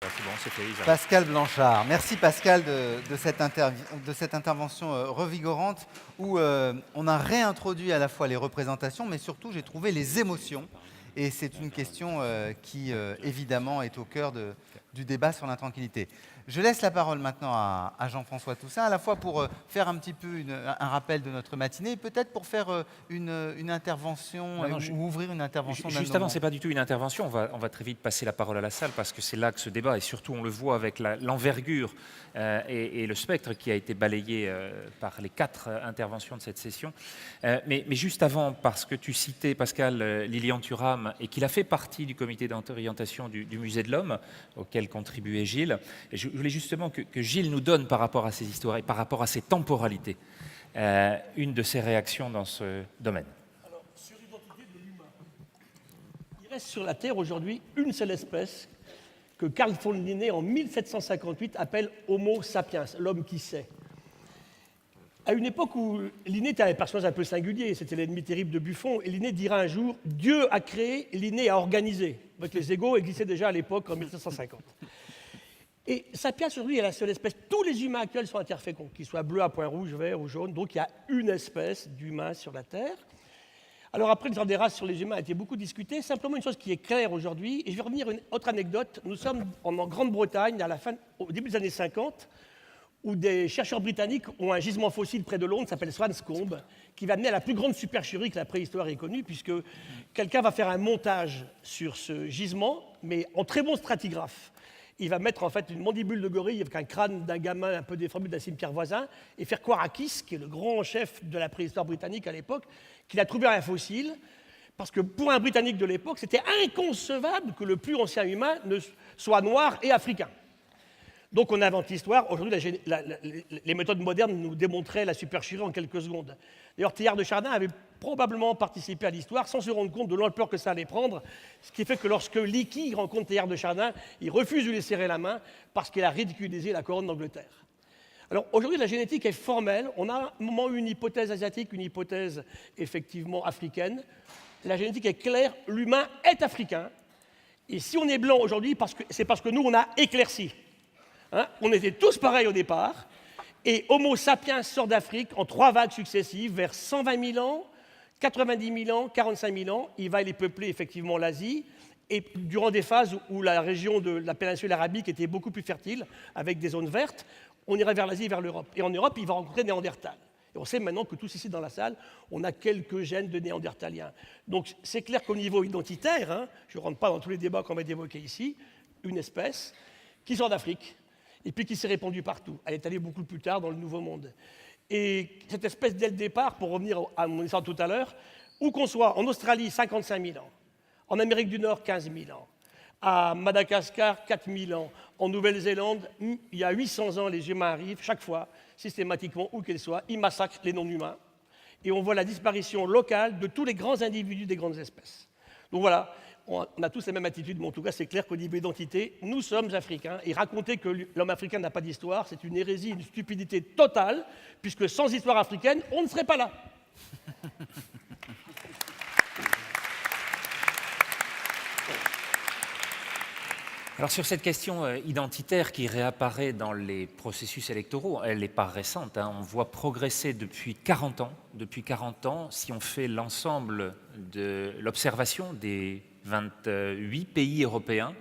C'est bon, c'est fait, ils arrivent. Pascal Blanchard. Merci Pascal de cette intervention revigorante où on a réintroduit à la fois les représentations, mais surtout j'ai trouvé les émotions. Et c'est une question qui évidemment est au cœur du débat sur l'intranquillité. Je laisse la parole maintenant à Jean-François Toussaint, à la fois pour faire un petit peu un rappel de notre matinée, et peut-être pour faire une intervention ou ouvrir une intervention d'un Juste avant, ce n'est pas du tout une intervention, on va très vite passer la parole à la salle parce que c'est là que ce débat, et surtout on le voit avec l'envergure et le spectre qui a été balayé par les 4 interventions de cette session. Mais juste avant, parce que tu citais Pascal Lilian Thuram et qu'il a fait partie du comité d'orientation du Musée de l'Homme, auquel contribuait Gilles, et je voulais justement que Gilles nous donne par rapport à ces histoires et par rapport à ces temporalités, une de ses réactions dans ce domaine. Alors, sur l'identité de l'humain, il reste sur la Terre aujourd'hui une seule espèce que Carl von Linné, en 1758, appelle Homo sapiens, l'homme qui sait. À une époque où Linné était un personnage un peu singulier, c'était l'ennemi terrible de Buffon, et Linné dira un jour « Dieu a créé, Linné a organisé ». Donc les égaux existaient déjà à l'époque, en 1750. Et Sapiens, aujourd'hui, est la seule espèce. Tous les humains actuels sont interféconds, qu'ils soient bleus à points rouges, verts ou jaunes. Donc il y a une espèce d'humain sur la Terre. Alors après, l'histoire des races sur les humains a été beaucoup discutée. Simplement une chose qui est claire aujourd'hui, et je vais revenir à une autre anecdote. Nous sommes en Grande-Bretagne, au début des années 50, où des chercheurs britanniques ont un gisement fossile près de Londres, qui s'appelle Swanscombe, qui va amener à la plus grande supercherie que la préhistoire ait connue, puisque quelqu'un va faire un montage sur ce gisement, mais en très bon stratigraphe. Il va mettre en fait une mandibule de gorille avec un crâne d'un gamin un peu déformé d'un cimetière voisin et faire croire à Kiss, qui est le grand chef de la préhistoire britannique à l'époque, qu'il a trouvé un fossile, parce que pour un Britannique de l'époque, c'était inconcevable que le plus ancien humain soit noir et africain. Donc on invente l'histoire. Aujourd'hui, les méthodes modernes nous démontraient la supercherie en quelques secondes. D'ailleurs, Teilhard de Chardin avait probablement participé à l'histoire sans se rendre compte de l'ampleur que ça allait prendre, ce qui fait que lorsque Leakey rencontre Teilhard de Chardin, il refuse de lui serrer la main parce qu'il a ridiculisé la couronne d'Angleterre. Alors aujourd'hui, la génétique est formelle. On a à un moment eu une hypothèse asiatique, une hypothèse effectivement africaine. La génétique est claire, l'humain est africain. Et si on est blanc aujourd'hui, c'est parce que nous, on a éclairci. Hein, on était tous pareils au départ, et Homo sapiens sort d'Afrique en 3 vagues successives, vers 120 000 ans, 90 000 ans, 45 000 ans. Il va aller peupler effectivement l'Asie, et durant des phases où la région de la péninsule arabique était beaucoup plus fertile, avec des zones vertes, on irait vers l'Asie et vers l'Europe. Et en Europe, il va rencontrer Néandertal. Et on sait maintenant que tous ici dans la salle, on a quelques gènes de néandertaliens. Donc c'est clair qu'au niveau identitaire, hein, je ne rentre pas dans tous les débats qu'on va évoquer ici, une espèce qui sort d'Afrique, et puis qui s'est répandue partout. Elle est allée beaucoup plus tard dans le Nouveau Monde. Et cette espèce, dès le départ, pour revenir à mon histoire tout à l'heure, où qu'on soit, en Australie, 55 000 ans, en Amérique du Nord, 15 000 ans, à Madagascar, 4 000 ans, en Nouvelle-Zélande, il y a 800 ans, les humains arrivent, chaque fois, systématiquement, où qu'ils soient, ils massacrent les non-humains. Et on voit la disparition locale de tous les grands individus des grandes espèces. Donc voilà, on a tous la même attitude, mais en tout cas, c'est clair qu'au niveau d'identité, nous sommes africains. Et raconter que l'homme africain n'a pas d'histoire, c'est une hérésie, une stupidité totale, puisque sans histoire africaine, on ne serait pas là. Alors sur cette question identitaire qui réapparaît dans les processus électoraux, elle n'est pas récente, hein, on voit progresser depuis 40 ans. Depuis 40 ans, si on fait l'ensemble de l'observation des 28 pays européens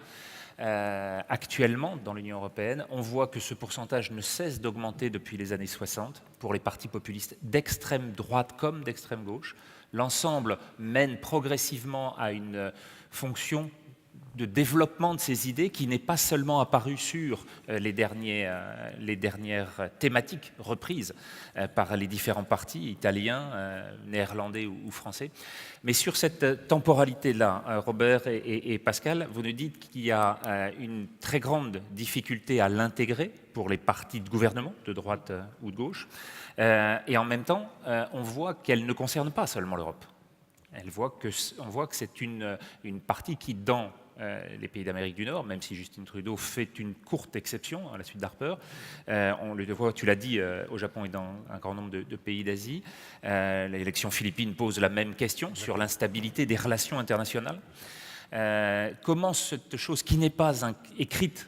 actuellement dans l'Union européenne, on voit que ce pourcentage ne cesse d'augmenter depuis les années 60 pour les partis populistes d'extrême droite comme d'extrême gauche. L'ensemble mène progressivement à une fonction de développement de ces idées qui n'est pas seulement apparu sur les dernières thématiques reprises par les différents partis italiens, néerlandais ou français. Mais sur cette temporalité-là, Robert et Pascal, vous nous dites qu'il y a une très grande difficulté à l'intégrer pour les partis de gouvernement, de droite ou de gauche, et en même temps, on voit qu'elle ne concerne pas seulement l'Europe. On voit que c'est une partie qui, dans les pays d'Amérique du Nord, même si Justin Trudeau fait une courte exception à la suite d'Harper. On le voit, tu l'as dit, au Japon et dans un grand nombre de pays d'Asie. L'élection philippine pose la même question sur l'instabilité des relations internationales. Comment cette chose qui n'est pas écrite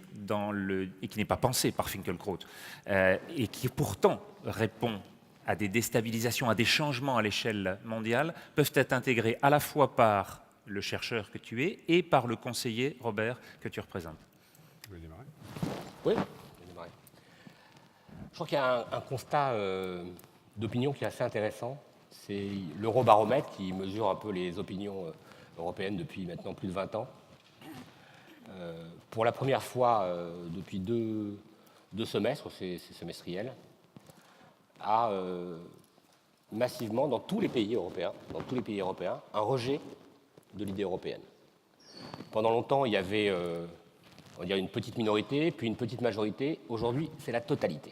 et qui n'est pas pensée par Finkielkraut, et qui pourtant répond à des déstabilisations, à des changements à l'échelle mondiale, peuvent être intégrées à la fois par le chercheur que tu es et par le conseiller, Robert, que tu représentes. Vous voulez démarrer ? Oui, je vais démarrer. Je crois qu'il y a un constat d'opinion qui est assez intéressant. C'est l'Eurobaromètre qui mesure un peu les opinions européennes depuis maintenant plus de 20 ans. Pour la première fois depuis deux semestres, c'est semestriel, a massivement, dans tous les pays européens, un rejet de l'idée européenne. Pendant longtemps, il y avait on va dire une petite minorité, puis une petite majorité. Aujourd'hui, c'est la totalité.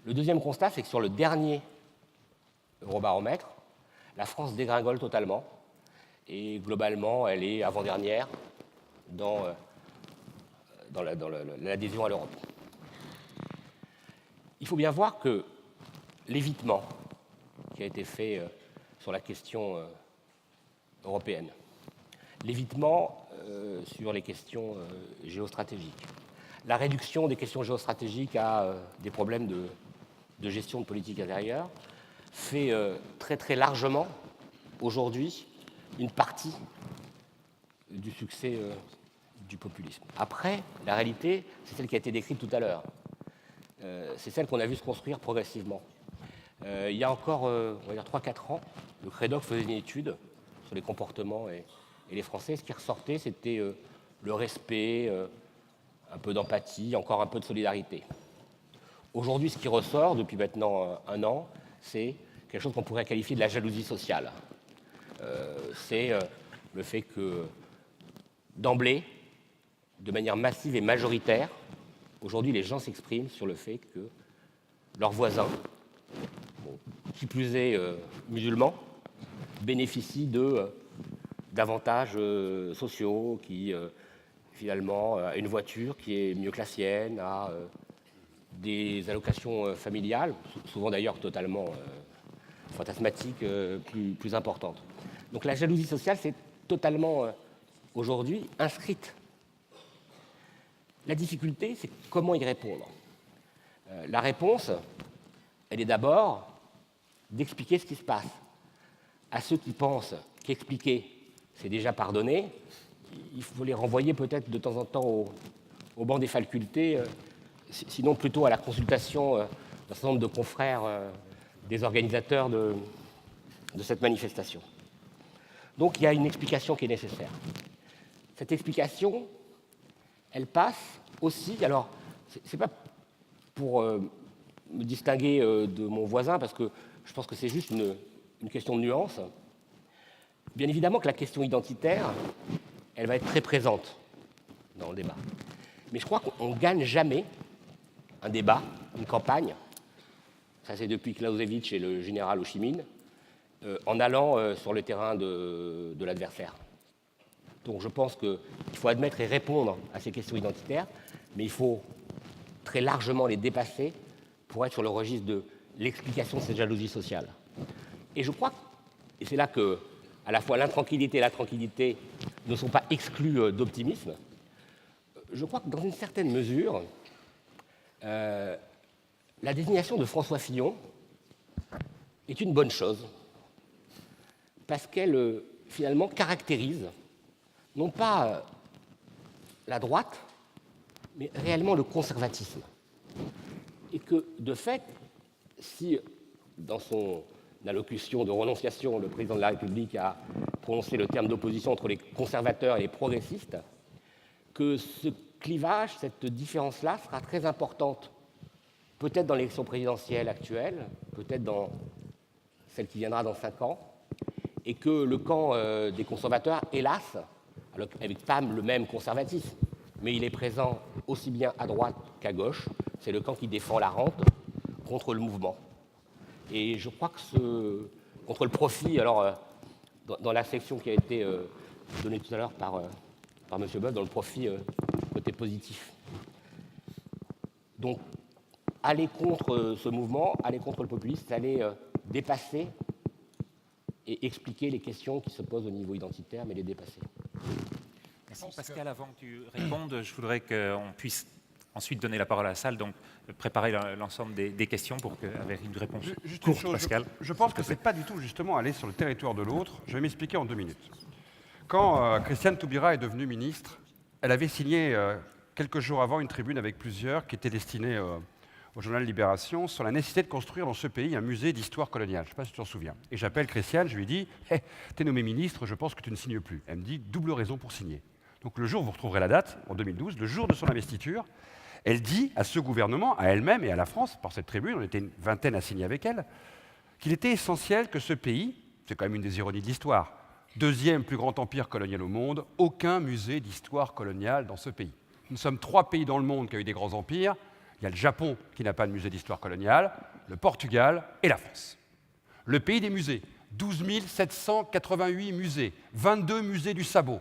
Le deuxième constat, c'est que sur le dernier Eurobaromètre, la France dégringole totalement. Et globalement, elle est avant-dernière dans l'adhésion à l'Europe. Il faut bien voir que l'évitement qui a été fait sur la question européenne, l'évitement sur les questions géostratégiques, la réduction des questions géostratégiques à des problèmes de gestion de politique intérieure, fait très très largement aujourd'hui une partie du succès du populisme. Après, la réalité, c'est celle qui a été décrite tout à l'heure. C'est celle qu'on a vu se construire progressivement. Il y a encore, on va dire 3-4 ans, le CREDOC faisait une étude sur les comportements et les Français. Ce qui ressortait, c'était le respect, un peu d'empathie, encore un peu de solidarité. Aujourd'hui, ce qui ressort depuis maintenant un an, c'est quelque chose qu'on pourrait qualifier de la jalousie sociale. C'est le fait que, d'emblée, de manière massive et majoritaire, aujourd'hui, les gens s'expriment sur le fait que leurs voisins, qui plus est musulmans, bénéficient d'avantages sociaux, qui finalement a une voiture qui est mieux que la sienne, a des allocations familiales, souvent d'ailleurs totalement fantasmatiques, plus importantes. Donc la jalousie sociale, c'est totalement aujourd'hui inscrite. La difficulté, c'est comment y répondre. La réponse, elle est d'abord d'expliquer ce qui se passe. À ceux qui pensent qu'expliquer, c'est déjà pardonner, il faut les renvoyer peut-être de temps en temps au banc des facultés, sinon plutôt à la consultation d'un certain nombre de confrères des organisateurs de cette manifestation. Donc il y a une explication qui est nécessaire. Cette explication, elle passe aussi, alors c'est pas pour me distinguer de mon voisin, parce que je pense que c'est juste une question de nuance. Bien évidemment que la question identitaire, elle va être très présente dans le débat. Mais je crois qu'on ne gagne jamais un débat, une campagne, ça c'est depuis Clausewitz et le général Ho Chi Minh, en allant sur le terrain de l'adversaire. Donc je pense qu'il faut admettre et répondre à ces questions identitaires, mais il faut très largement les dépasser pour être sur le registre de l'explication de cette jalousie sociale. Et je crois, et c'est là que à la fois l'intranquillité et la tranquillité ne sont pas exclus d'optimisme, je crois que dans une certaine mesure, la désignation de François Fillon est une bonne chose, parce qu'elle finalement caractérise non pas la droite, mais réellement le conservatisme. Et que, de fait, si dans son allocution de renonciation, le président de la République a prononcé le terme d'opposition entre les conservateurs et les progressistes, que ce clivage, cette différence-là sera très importante, peut-être dans l'élection présidentielle actuelle, peut-être dans celle qui viendra dans 5 ans, et que le camp des conservateurs, hélas, avec pas le même conservatisme, mais il est présent aussi bien à droite qu'à gauche, c'est le camp qui défend la rente contre le mouvement. Et je crois que contre le profit, alors dans la section qui a été donnée tout à l'heure par M. Boeuf, dans le profit côté positif. Donc, aller contre ce mouvement, aller contre le populisme, c'est aller dépasser et expliquer les questions qui se posent au niveau identitaire, mais les dépasser. Merci Pascal, avant que tu répondes, je voudrais qu'on puisse ensuite donner la parole à la salle, donc préparer l'ensemble des questions pour avec une réponse Juste une courte, chose, Pascal. je pense que S'il te ce n'est plaît. pas du tout justement aller sur le territoire de l'autre. Je vais m'expliquer en 2 minutes. Quand Christiane Taubira est devenue ministre, elle avait signé quelques jours avant une tribune avec plusieurs qui était destinée au journal Libération sur la nécessité de construire dans ce pays un musée d'histoire coloniale. Je ne sais pas si tu t'en souviens. Et j'appelle Christiane, je lui dis hey, « T'es nommé ministre, je pense que tu ne signes plus ». Elle me dit « Double raison pour signer ». Donc le jour, vous retrouverez la date, en 2012, le jour de son investiture, elle dit à ce gouvernement, à elle-même et à la France, par cette tribune, on était une vingtaine à signer avec elle, qu'il était essentiel que ce pays, c'est quand même une des ironies de l'histoire, 2e plus grand empire colonial au monde, aucun musée d'histoire coloniale dans ce pays. Nous sommes 3 pays dans le monde qui ont eu des grands empires. Il y a le Japon qui n'a pas de musée d'histoire coloniale, le Portugal et la France. Le pays des musées, 12 788 musées, 22 musées du sabot.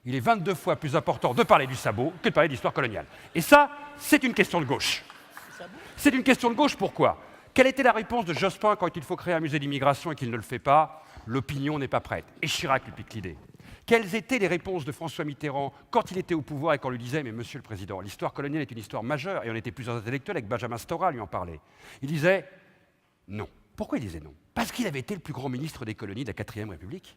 Il est 22 fois plus important de parler du sabot que de parler d'histoire coloniale. Et ça, c'est une question de gauche. C'est une question de gauche, pourquoi? Quelle était la réponse de Jospin quand il faut créer un musée d'immigration et qu'il ne le fait pas? L'opinion n'est pas prête. Et Chirac lui pique l'idée. Quelles étaient les réponses de François Mitterrand quand il était au pouvoir et qu'on lui disait « Mais monsieur le Président, l'histoire coloniale est une histoire majeure » et on était plusieurs intellectuels avec Benjamin Stora lui en parlait. Il disait « Non ». Pourquoi il disait non? Parce qu'il avait été le plus grand ministre des colonies de la 4e République.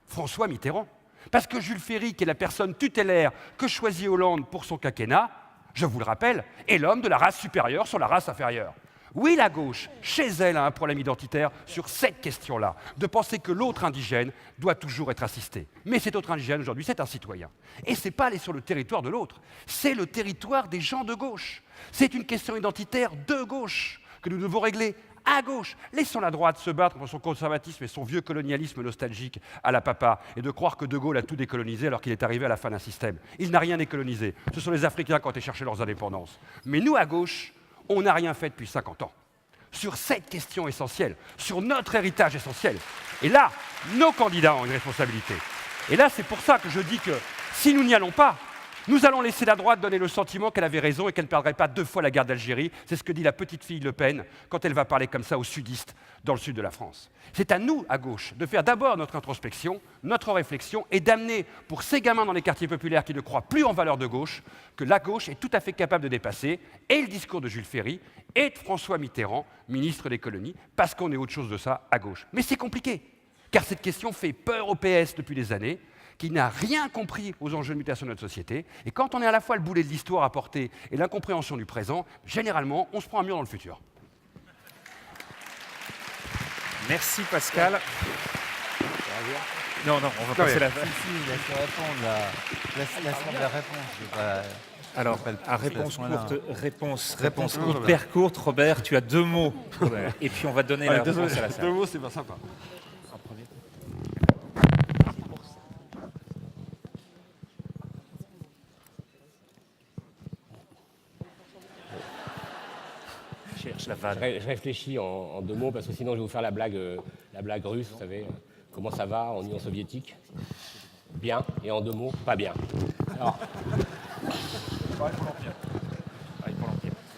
François Mitterrand. Parce que Jules Ferry, qui est la personne tutélaire que choisit Hollande pour son quinquennat, je vous le rappelle, est l'homme de la race supérieure sur la race inférieure. Oui, la gauche, chez elle, a un problème identitaire sur cette question-là, de penser que l'autre indigène doit toujours être assisté. Mais cet autre indigène, aujourd'hui, c'est un citoyen. Et ce n'est pas aller sur le territoire de l'autre, c'est le territoire des gens de gauche. C'est une question identitaire de gauche que nous devons régler à gauche. Laissons la droite se battre contre son conservatisme et son vieux colonialisme nostalgique à la papa, et de croire que De Gaulle a tout décolonisé alors qu'il est arrivé à la fin d'un système. Il n'a rien décolonisé. Ce sont les Africains qui ont été chercher leurs indépendances. Mais nous, à gauche, on n'a rien fait depuis 50 ans. Sur cette question essentielle, sur notre héritage essentiel. Et là, nos candidats ont une responsabilité. Et là, c'est pour ça que je dis que si nous n'y allons pas, nous allons laisser la droite donner le sentiment qu'elle avait raison et qu'elle ne perdrait pas 2 fois la guerre d'Algérie. C'est ce que dit la petite fille Le Pen quand elle va parler comme ça aux sudistes dans le sud de la France. C'est à nous, à gauche, de faire d'abord notre introspection, notre réflexion et d'amener pour ces gamins dans les quartiers populaires qui ne croient plus en valeurs de gauche, que la gauche est tout à fait capable de dépasser et le discours de Jules Ferry et de François Mitterrand, ministre des colonies, parce qu'on est autre chose de ça à gauche. Mais c'est compliqué, car cette question fait peur au PS depuis des années, qui n'a rien compris aux enjeux de mutation de notre société. Et quand on est à la fois le boulet de l'histoire à porter et l'incompréhension du présent, généralement, on se prend un mur dans le futur. Merci Pascal. Non, on va passer la... Si, laisse répondre la réponse. Je vais pas... Alors, pas le à réponse point là. courte, réponse courte. hyper courte, Robert, tu as 2 mots. Et puis on va donner la Désolé, réponse à la salle. 2 mots, c'est pas sympa. Cherche la vanne. Je réfléchis en 2 mots parce que sinon je vais vous faire la blague russe, vous savez. Comment ça va en Union soviétique? Bien. Et en 2 mots, pas bien.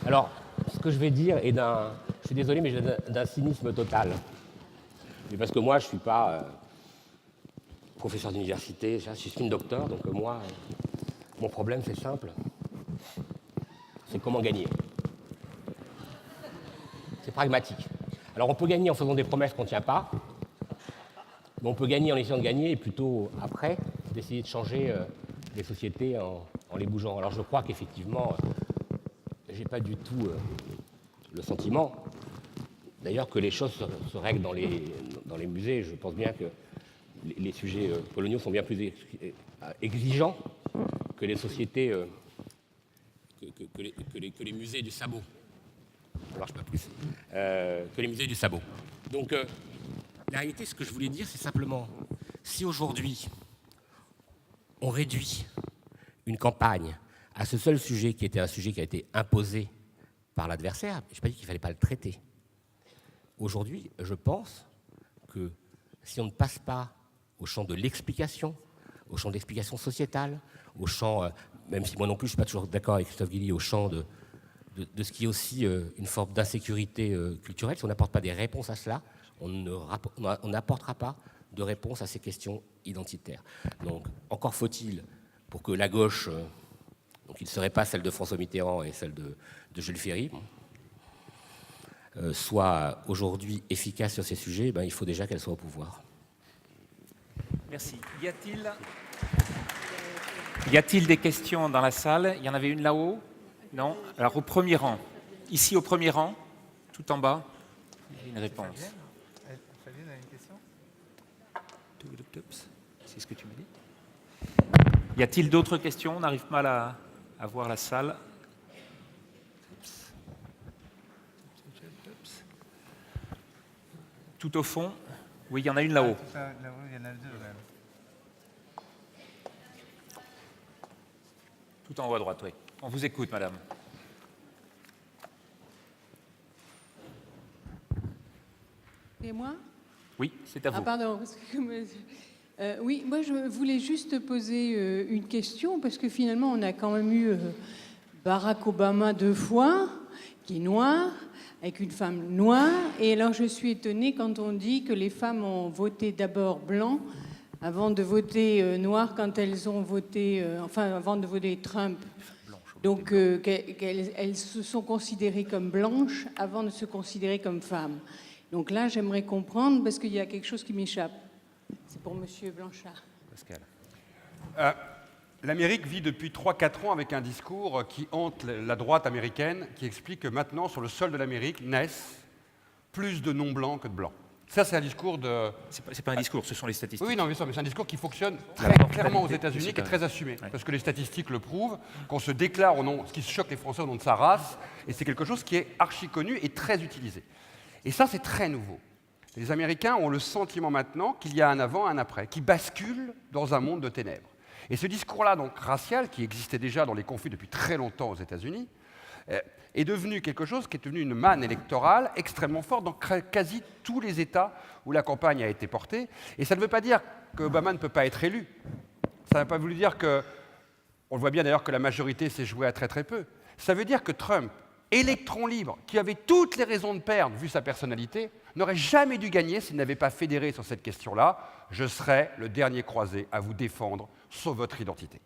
Alors, ce que je vais dire est je suis désolé, mais d'un cynisme total. Mais parce que moi, je ne suis pas professeur d'université, je suis une docteur, donc moi, mon problème, c'est simple. C'est comment gagner. C'est pragmatique. Alors, on peut gagner en faisant des promesses qu'on ne tient pas, mais on peut gagner en essayant de gagner et plutôt, après, d'essayer de changer les sociétés en les bougeant. Alors, je crois qu'effectivement, je n'ai pas du tout le sentiment, d'ailleurs, que les choses se règlent dans les musées. Je pense bien que les sujets coloniaux sont bien plus exigeants que les sociétés, que les musées du sabot. Ça ne marche pas plus. Que les musées du sabot. Donc, la réalité, ce que je voulais dire, c'est simplement, si aujourd'hui, on réduit une campagne à ce seul sujet qui était un sujet qui a été imposé par l'adversaire, je n'ai pas dit qu'il ne fallait pas le traiter. Aujourd'hui, je pense que si on ne passe pas au champ de l'explication, au champ de l'explication sociétale, au champ, même si moi non plus je ne suis pas toujours d'accord avec Christophe Guilly, au champ de ce qui est aussi une forme d'insécurité culturelle, si on n'apporte pas des réponses à cela, on n'apportera pas de réponse à ces questions identitaires. Donc, encore faut-il pour que la gauche, donc qui ne serait pas celle de François Mitterrand et celle de Jules Ferry, soit aujourd'hui efficace sur ces sujets, il faut déjà qu'elle soit au pouvoir. Merci. Y a-t-il des questions dans la salle? Il y en avait une là-haut? Non? Alors au premier rang. Ici au premier rang, tout en bas, il y a une réponse. Fabienne a une question? C'est ce que tu me dis? Y a-t-il d'autres questions? On n'arrive pas à voir la salle. Tout au fond? Oui, il y en a une là-haut. Là-haut, il y en a deux même. Tout en haut à droite, oui. On vous écoute, madame. Et moi? Oui, c'est à vous. Ah pardon. Oui, moi je voulais juste poser une question parce que finalement on a quand même eu Barack Obama 2 fois, qui est noir, avec une femme noire. Et alors je suis étonnée quand on dit que les femmes ont voté d'abord blanc avant de voter noir quand elles ont voté, avant de voter Trump. Donc elles se sont considérées comme blanches avant de se considérer comme femmes. Donc là, j'aimerais comprendre, parce qu'il y a quelque chose qui m'échappe. C'est pour Monsieur Blanchard. Pascal. L'Amérique vit depuis 3-4 ans avec un discours qui hante la droite américaine, qui explique que maintenant, sur le sol de l'Amérique, naissent plus de non-blancs que de blancs. Ça, c'est un discours de... C'est pas un discours, ce sont les statistiques. Oui, non, mais c'est un discours qui fonctionne La très clairement aux mortalité, États-Unis, qui est très assumé. Ouais. Parce que les statistiques le prouvent, qu'on se déclare au nom, ce qui choque les Français au nom de sa race, et c'est quelque chose qui est archi connu et très utilisé. Et ça, c'est très nouveau. Les Américains ont le sentiment maintenant qu'il y a un avant, un après, qui bascule dans un monde de ténèbres. Et ce discours-là, donc racial, qui existait déjà dans les conflits depuis très longtemps aux États-Unis, est devenu quelque chose qui est devenu une manne électorale extrêmement forte dans quasi tous les États où la campagne a été portée. Et ça ne veut pas dire qu'Obama ne peut pas être élu. Ça n'a pas voulu dire que... On le voit bien d'ailleurs que la majorité s'est jouée à très très peu. Ça veut dire que Trump, électron libre, qui avait toutes les raisons de perdre vu sa personnalité, n'aurait jamais dû gagner s'il n'avait pas fédéré sur cette question-là. Je serai le dernier croisé à vous défendre sur votre identité.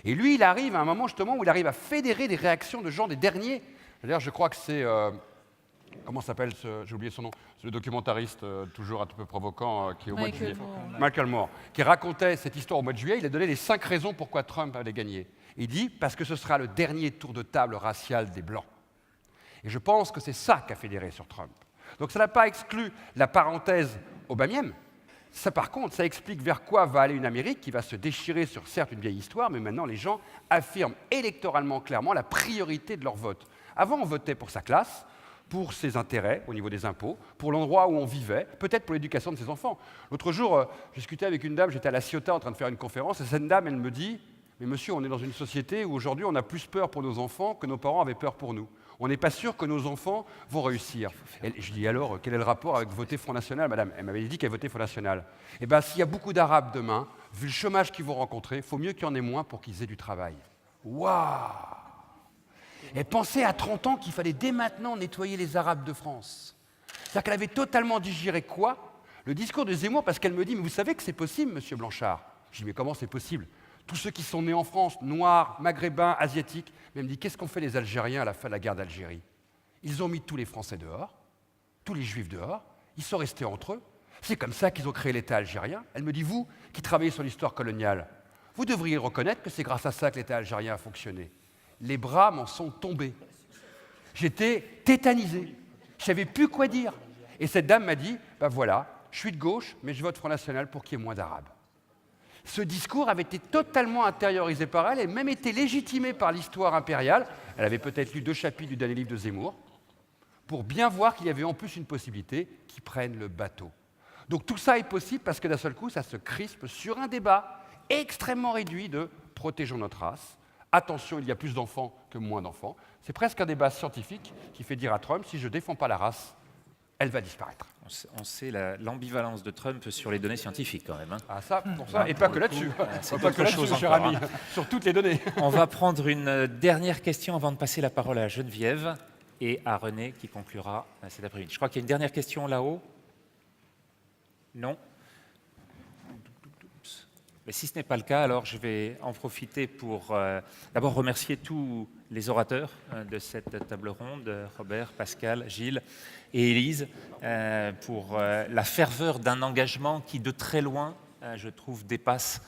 Et lui, il arrive à un moment justement où il arrive à fédérer des réactions de gens des derniers. D'ailleurs, je crois que c'est... comment s'appelle j'ai oublié son nom, c'est le documentariste toujours un peu provoquant qui est au mois de juillet. Michael Moore, qui racontait cette histoire au mois de juillet. Il a donné les 5 raisons pourquoi Trump allait gagner. Il dit parce que ce sera le dernier tour de table racial des Blancs. Et je pense que c'est ça qu'a fédéré sur Trump. Donc ça n'a pas exclu la parenthèse obamienne. Ça, par contre, ça explique vers quoi va aller une Amérique qui va se déchirer sur, certes, une vieille histoire, mais maintenant, les gens affirment électoralement clairement la priorité de leur vote. Avant, on votait pour sa classe, pour ses intérêts au niveau des impôts, pour l'endroit où on vivait, peut-être pour l'éducation de ses enfants. L'autre jour, je discutais avec une dame, j'étais à La Ciotat en train de faire une conférence, et cette dame, elle me dit « Mais monsieur, on est dans une société où aujourd'hui, on a plus peur pour nos enfants que nos parents avaient peur pour nous. On n'est pas sûr que nos enfants vont réussir. » Je dis alors, quel est le rapport avec voter Front National, madame? Elle m'avait dit qu'elle votait Front National. Eh bien, s'il y a beaucoup d'Arabes demain, vu le chômage qu'ils vont rencontrer, il faut mieux qu'il y en ait moins pour qu'ils aient du travail. Waouh! Et pensez à 30 ans qu'il fallait dès maintenant nettoyer les Arabes de France. C'est-à-dire qu'elle avait totalement digéré quoi? Le discours de Zemmour, parce qu'elle me dit « Mais vous savez que c'est possible, monsieur Blanchard ?» Je dis « Mais comment c'est possible? Tous ceux qui sont nés en France, noirs, maghrébins, asiatiques. » Mais elle me dit, qu'est-ce qu'ont fait les Algériens à la fin de la guerre d'Algérie? Ils ont mis tous les Français dehors, tous les Juifs dehors, ils sont restés entre eux. C'est comme ça qu'ils ont créé l'État algérien. Elle me dit, vous, qui travaillez sur l'histoire coloniale, vous devriez reconnaître que c'est grâce à ça que l'État algérien a fonctionné. Les bras m'en sont tombés. J'étais tétanisé. Je ne savais plus quoi dire. Et cette dame m'a dit, ben voilà, je suis de gauche, mais je vote Front National pour qu'il y ait moins d'Arabes. Ce discours avait été totalement intériorisé par elle et même été légitimé par l'histoire impériale. Elle avait peut-être lu 2 chapitres du dernier livre de Zemmour pour bien voir qu'il y avait en plus une possibilité qu'ils prennent le bateau. Donc tout ça est possible parce que d'un seul coup, ça se crispe sur un débat extrêmement réduit de « protégeons notre race ». Attention, il y a plus d'enfants que moins d'enfants. C'est presque un débat scientifique qui fait dire à Trump, si je ne défends pas la race, elle va disparaître. On sait l'ambivalence de Trump sur les données scientifiques quand même. Hein. Ah ça, pour ça, et pas que là-dessus. C'est Pas que autre chose là-dessus, cher encore, ami, hein. sur toutes les données. On va prendre une dernière question avant de passer la parole à Geneviève et à René qui conclura cet après-midi. Je crois qu'il y a une dernière question là-haut. Non? Mais si ce n'est pas le cas, alors je vais en profiter pour d'abord remercier tous les orateurs de cette table ronde, Robert, Pascal, Gilles et Élise, pour la ferveur d'un engagement qui, de très loin, je trouve, dépasse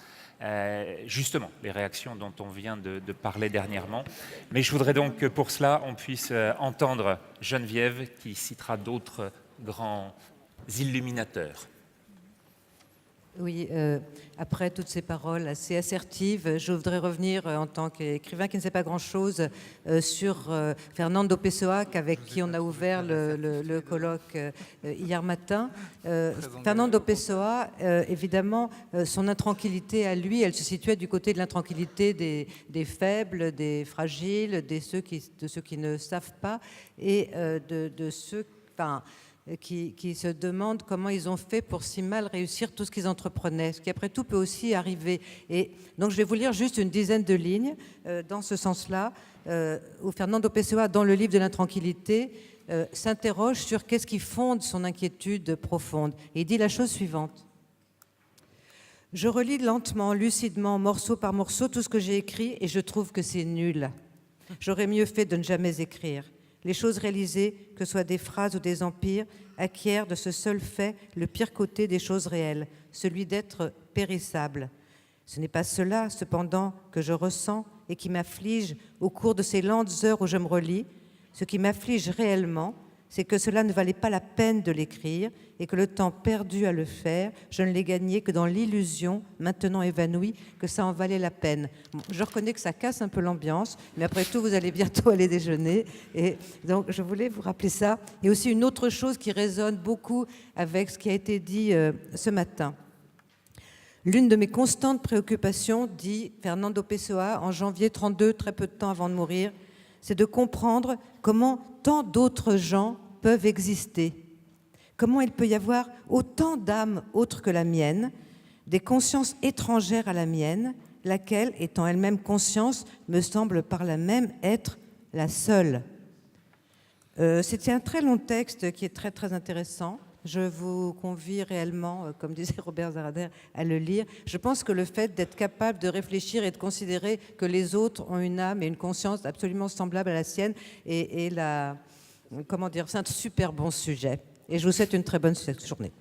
justement les réactions dont on vient de parler dernièrement. Mais je voudrais donc que pour cela, on puisse entendre Geneviève qui citera d'autres grands illuminateurs. Oui, après toutes ces paroles assez assertives, je voudrais revenir en tant qu'écrivain qui ne sait pas grand-chose sur Fernando Pessoa, avec qui on a ouvert le colloque hier matin. Fernando Pessoa, évidemment, son intranquillité à lui, elle se situait du côté de l'intranquillité des faibles, des fragiles, de ceux qui ne savent pas, et de ceux... Enfin, qui se demandent comment ils ont fait pour si mal réussir tout ce qu'ils entreprenaient, ce qui après tout peut aussi arriver. Et donc je vais vous lire juste une dizaine de lignes dans ce sens-là, où Fernando Pessoa, dans le livre de l'intranquillité, s'interroge sur qu'est-ce qui fonde son inquiétude profonde. Et il dit la chose suivante. « Je relis lentement, lucidement, morceau par morceau, tout ce que j'ai écrit et je trouve que c'est nul. J'aurais mieux fait de ne jamais écrire. Les choses réalisées, que ce soit des phrases ou des empires, acquièrent de ce seul fait le pire côté des choses réelles, celui d'être périssables. Ce n'est pas cela, cependant, que je ressens et qui m'afflige au cours de ces lentes heures où je me relis. Ce qui m'afflige réellement, c'est que cela ne valait pas la peine de l'écrire et que le temps perdu à le faire, je ne l'ai gagné que dans l'illusion, maintenant évanouie, que ça en valait la peine. » Bon, je reconnais que ça casse un peu l'ambiance, mais après tout, vous allez bientôt aller déjeuner. Et donc, je voulais vous rappeler ça. Et aussi une autre chose qui résonne beaucoup avec ce qui a été dit ce matin. L'une de mes constantes préoccupations, dit Fernando Pessoa en janvier 1932, très peu de temps avant de mourir, c'est de comprendre comment tant d'autres gens peuvent exister. Comment il peut y avoir autant d'âmes autres que la mienne, des consciences étrangères à la mienne, laquelle, étant elle-même conscience, me semble par là même être la seule. C'était un très long texte qui est très très intéressant. Je vous convie réellement, comme disait Robert Zarader, à le lire. Je pense que le fait d'être capable de réfléchir et de considérer que les autres ont une âme et une conscience absolument semblable à la sienne c'est un super bon sujet. Et je vous souhaite une très bonne journée.